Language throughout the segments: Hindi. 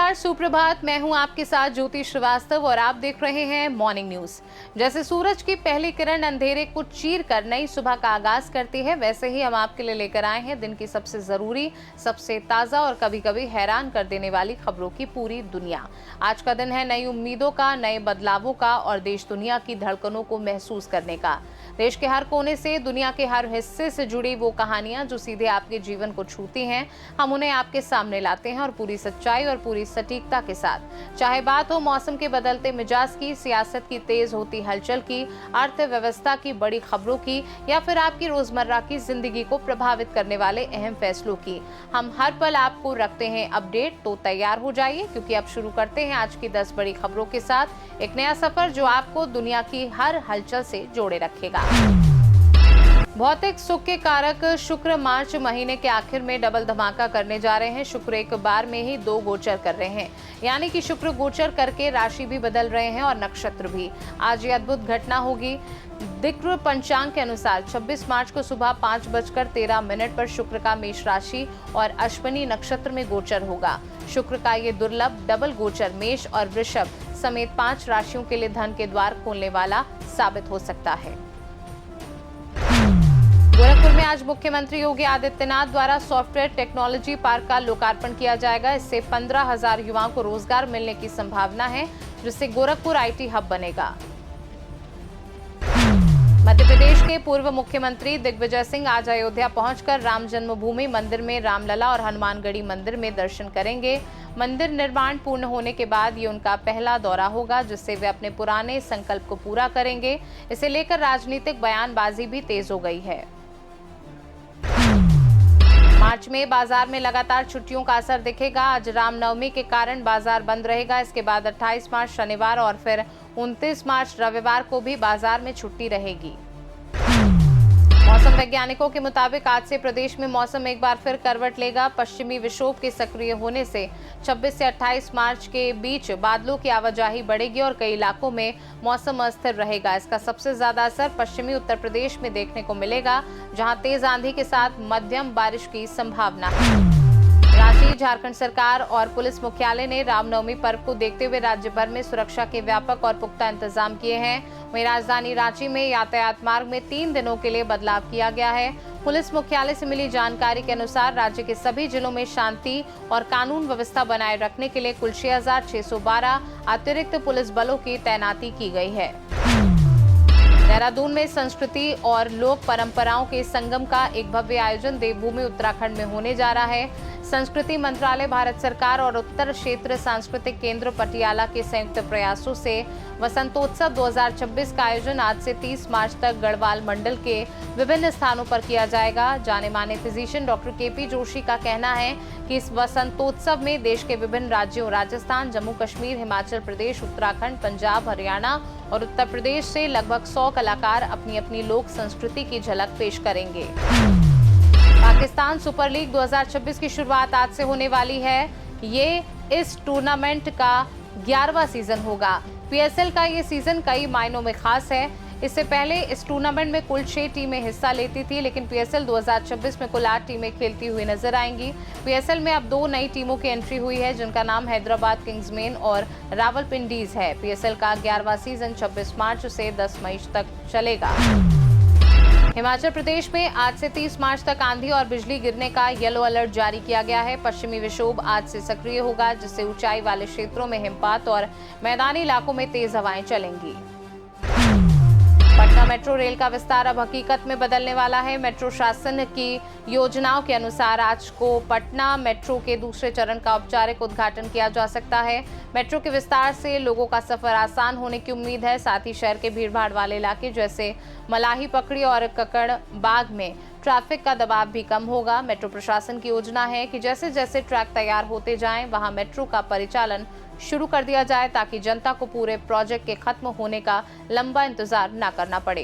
नमस्कार, सुप्रभात। मैं हूं आपके साथ ज्योति श्रीवास्तव और आप देख रहे हैं मॉर्निंग न्यूज। जैसे सूरज की पहली किरण अंधेरे को चीर कर नई सुबह का आगाज करती है, वैसे ही हम आपके लिए लेकर आए हैं दिन की सबसे जरूरी, सबसे ताजा और कभी कभी हैरान कर देने वाली खबरों की पूरी दुनिया। आज का दिन है नई उम्मीदों का, नए बदलावों का और देश दुनिया की धड़कनों को महसूस करने का। देश के हर कोने से, दुनिया के हर हिस्से से जुड़ी वो कहानियां जो सीधे आपके जीवन को छूती हैं, हम उन्हें आपके सामने लाते हैं और पूरी सच्चाई और पूरी सटीकता के साथ। चाहे बात हो मौसम के बदलते मिजाज की, सियासत की तेज होती हलचल की, अर्थव्यवस्था की बड़ी खबरों की या फिर आपकी रोजमर्रा की जिंदगी को प्रभावित करने वाले अहम फैसलों की, हम हर पल आपको रखते हैं अपडेट। तो तैयार हो जाइए, क्योंकि अब शुरू करते हैं आज की 10 बड़ी खबरों के साथ एक नया सफर जो आपको दुनिया की हर हलचल से जोड़े रखेगा। भौतिक सुख के कारक शुक्र मार्च महीने के आखिर में डबल धमाका करने जा रहे हैं। शुक्र एक बार में ही 2 गोचर कर रहे हैं, यानी कि शुक्र गोचर करके राशि भी बदल रहे हैं और नक्षत्र भी। आज ये अद्भुत घटना होगी। दिक्र पंचांग के अनुसार 26 मार्च को सुबह 5:13 पर शुक्र का मेष राशि और अश्विनी नक्षत्र में गोचर होगा। शुक्र का ये दुर्लभ डबल गोचर मेष और वृषभ समेत 5 राशियों के लिए धन के द्वार खोलने वाला साबित हो सकता है। गोरखपुर में आज मुख्यमंत्री योगी आदित्यनाथ द्वारा सॉफ्टवेयर टेक्नोलॉजी पार्क का लोकार्पण किया जाएगा। इससे 15,000 युवाओं को रोजगार मिलने की संभावना है, जिससे गोरखपुर आईटी हब बनेगा। मध्य प्रदेश के पूर्व मुख्यमंत्री दिग्विजय सिंह आज अयोध्या पहुंचकर राम जन्मभूमि मंदिर में रामलला और हनुमानगढ़ी मंदिर में दर्शन करेंगे। मंदिर निर्माण पूर्ण होने के बाद ये उनका पहला दौरा होगा, जिससे वे अपने पुराने संकल्प को पूरा करेंगे। इसे लेकर राजनीतिक बयानबाजी भी तेज हो गई है। मार्च में बाजार में लगातार छुट्टियों का असर दिखेगा। आज रामनवमी के कारण बाजार बंद रहेगा। इसके बाद 28 मार्च शनिवार और फिर 29 मार्च रविवार को भी बाजार में छुट्टी रहेगी। मौसम वैज्ञानिकों के मुताबिक आज से प्रदेश में मौसम एक बार फिर करवट लेगा। पश्चिमी विक्षोभ के सक्रिय होने से 26 से 28 मार्च के बीच बादलों की आवाजाही बढ़ेगी और कई इलाकों में मौसम अस्थिर रहेगा। इसका सबसे ज्यादा असर पश्चिमी उत्तर प्रदेश में देखने को मिलेगा, जहां तेज आंधी के साथ मध्यम बारिश की संभावना है। रांची, झारखंड सरकार और पुलिस मुख्यालय ने रामनवमी पर्व को देखते हुए राज्य भर में सुरक्षा के व्यापक और पुख्ता इंतजाम किए हैं। वहीं राजधानी रांची में यातायात मार्ग में 3 दिनों के लिए बदलाव किया गया है। पुलिस मुख्यालय से मिली जानकारी के अनुसार राज्य के सभी जिलों में शांति और कानून व्यवस्था बनाए रखने के लिए कुल 6,612 अतिरिक्त पुलिस बलों की तैनाती की गई है। देहरादून में संस्कृति और लोक परंपराओं के संगम का एक भव्य आयोजन देवभूमि उत्तराखंड में होने जा रहा है। संस्कृति मंत्रालय, भारत सरकार और उत्तर क्षेत्र सांस्कृतिक केंद्र पटियाला के संयुक्त प्रयासों से वसंतोत्सव 2026 का आयोजन आज से 30 मार्च तक गढ़वाल मंडल के विभिन्न स्थानों पर किया जाएगा। जाने माने फिजिशियन डॉक्टर KP जोशी का कहना है कि इस वसंतोत्सव में देश के विभिन्न राज्यों राजस्थान, जम्मू कश्मीर, हिमाचल प्रदेश, उत्तराखंड, पंजाब, हरियाणा और उत्तर प्रदेश से लगभग 100 कलाकार अपनी अपनी लोक संस्कृति की झलक पेश करेंगे। पाकिस्तान सुपर लीग 2026 की शुरुआत आज से होने वाली है। ये इस टूर्नामेंट का 11वां सीजन होगा। PSL का ये सीजन कई मायनों में खास है। इससे पहले इस टूर्नामेंट में कुल 6 टीमें हिस्सा लेती थी, लेकिन PSL 2026 में कुल 8 टीमें खेलती हुई नजर आएंगी। PSL में अब 2 नई टीमों की एंट्री हुई है, जिनका नाम हैदराबाद किंग्समैन और रावलपिंडीज है। PSL का 11वां सीजन 26 मार्च से 10 मई तक चलेगा। हिमाचल प्रदेश में आज से 30 मार्च तक आंधी और बिजली गिरने का येलो अलर्ट जारी किया गया है। पश्चिमी विक्षोभ आज से सक्रिय होगा, जिससे ऊंचाई वाले क्षेत्रों में हिमपात और मैदानी इलाकों में तेज हवाएं चलेंगी। पटना मेट्रो रेल का विस्तार अब हकीकत में बदलने वाला है। मेट्रो शासन की योजनाओं के अनुसार आज को पटना मेट्रो के दूसरे चरण का औपचारिक उद्घाटन किया जा सकता है। मेट्रो के विस्तार से लोगों का सफर आसान होने की उम्मीद है। साथ ही शहर के भीड़भाड़ वाले इलाके जैसे मलाही पकड़ी और ककड़ बाग में ट्रैफिक का दबाव भी कम होगा। मेट्रो प्रशासन की योजना है कि जैसे जैसे ट्रैक तैयार होते जाएं, वहां मेट्रो का परिचालन शुरू कर दिया जाए, ताकि जनता को पूरे प्रोजेक्ट के खत्म होने का लंबा इंतजार न करना पड़े।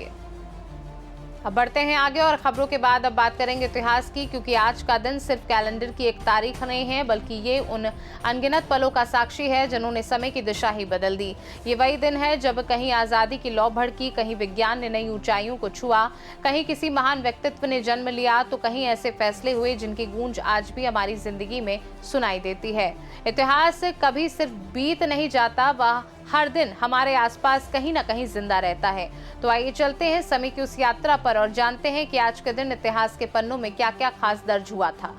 अब बढ़ते हैं आगे और खबरों के बाद अब बात करेंगे इतिहास की, क्योंकि आज का दिन सिर्फ कैलेंडर की एक तारीख नहीं है बल्कि ये उन अनगिनत पलों का साक्षी है जिन्होंने समय की दिशा ही बदल दी। ये वही दिन है जब कहीं आज़ादी की लौ भड़की, कहीं विज्ञान ने नई ऊंचाइयों को छुआ, कहीं किसी महान व्यक्तित्व ने जन्म लिया, तो कहीं ऐसे फैसले हुए जिनकी गूंज आज भी हमारी जिंदगी में सुनाई देती है। इतिहास कभी सिर्फ बीत नहीं जाता, वह हर दिन हमारे आसपास कहीं ना कहीं जिंदा रहता है। तो आइए चलते हैं समय की उस यात्रा पर और जानते हैं कि आज के दिन इतिहास के पन्नों में क्या क्या खास दर्ज हुआ था।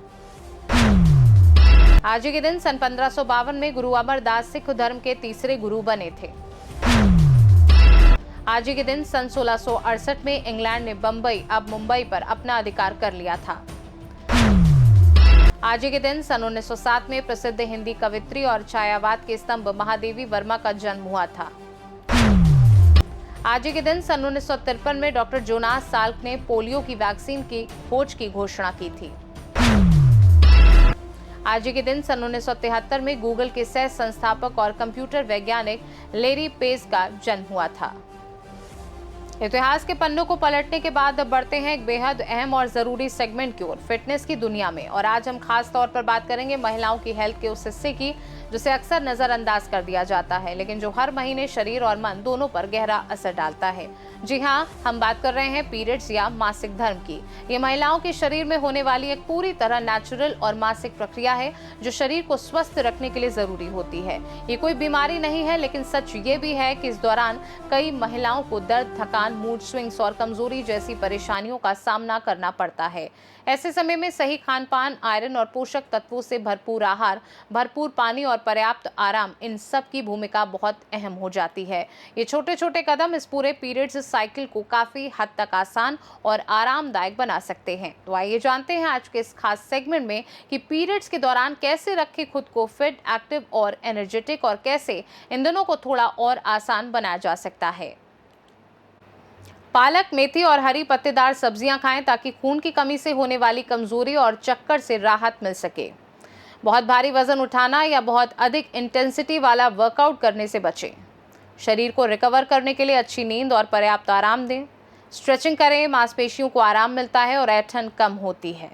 आज के दिन सन 1552 में गुरु अमरदास सिख धर्म के तीसरे गुरु बने थे। आज के दिन सन 1668 में इंग्लैंड ने बंबई अब मुंबई पर अपना अधिकार कर लिया था। आज के दिन सन 1907 में प्रसिद्ध हिंदी कवित्री और छायावाद के स्तंभ महादेवी वर्मा का जन्म हुआ था। आज के दिन सन 1953 में डॉक्टर जोनास साल्क ने पोलियो की वैक्सीन की खोज की घोषणा की थी। आज के दिन सन 1973 में गूगल के सह संस्थापक और कंप्यूटर वैज्ञानिक लैरी पेज का जन्म हुआ था। इतिहास के पन्नों को पलटने के बाद अब बढ़ते हैं एक बेहद अहम और जरूरी सेगमेंट की ओर, फिटनेस की दुनिया में। और आज हम खास तौर पर बात करेंगे महिलाओं की हेल्थ के उस हिस्से की जिसे अक्सर नजरअंदाज कर दिया जाता है, लेकिन जो हर महीने शरीर और मन दोनों पर गहरा असर डालता है। जी हाँ, हम बात कर रहे हैं पीरियड्स या मासिक धर्म की। ये महिलाओं के शरीर में होने वाली एक पूरी तरह नेचुरल और मासिक प्रक्रिया है जो शरीर को स्वस्थ रखने के लिए जरूरी होती है। ये कोई बीमारी नहीं है, लेकिन सच ये भी है कि इस दौरान कई महिलाओं को दर्द, थकान, मूड स्विंग्स और कमजोरी जैसी परेशानियों का सामना करना पड़ता है। ऐसे समय में सही खान पान, आयरन और पोषक तत्वों से भरपूर आहार, भरपूर पानी और पर्याप्त आराम, इन सब की भूमिका बहुत अहम हो जाती है। ये छोटे छोटे कदम इस पूरे पीरियड्स साइकिल को काफी हद तक आसान और आरामदायक बना सकते हैं। तो आइए जानते हैं आज के इस खास सेगमेंट में कि पीरियड्स के दौरान कैसे रखें खुद को फिट, एक्टिव और एनर्जेटिक, और कैसे इन दिनों को थोड़ा और आसान बनाया जा सकता है। पालक, मेथी और हरी पत्तेदार सब्जियां खाएं ताकि खून की कमी से होने वाली कमजोरी और चक्कर से राहत मिल सके। बहुत भारी वजन उठाना या बहुत अधिक इंटेंसिटी वाला वर्कआउट करने से बचें। शरीर को रिकवर करने के लिए अच्छी नींद और पर्याप्त आराम दें। स्ट्रेचिंग करें, मांसपेशियों को आराम मिलता है और ऐंठन कम होती है।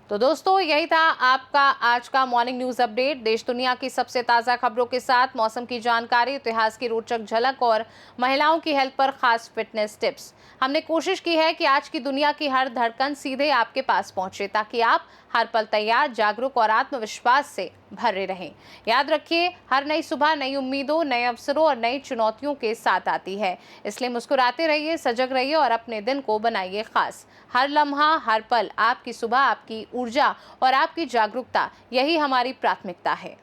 तो दोस्तों, यही था आपका आज का मॉर्निंग न्यूज अपडेट। देश दुनिया की सबसे ताज़ा खबरों के साथ मौसम की जानकारी, इतिहास की रोचक झलक और महिलाओं की हेल्थ पर खास फिटनेस टिप्स। हमने कोशिश की है कि आज की दुनिया की हर धड़कन सीधे आपके पास पहुंचे, ताकि आप हर पल तैयार, जागरूक और आत्मविश्वास से भरे रहें। याद रखिए, हर नई सुबह नई उम्मीदों, नए अवसरों और नई चुनौतियों के साथ आती है। इसलिए मुस्कुराते रहिए, सजग रहिए और अपने दिन को बनाइए खास। हर लम्हा, हर पल, आपकी सुबह, आपकी ऊर्जा और आपकी जागरूकता, यही हमारी प्राथमिकता है।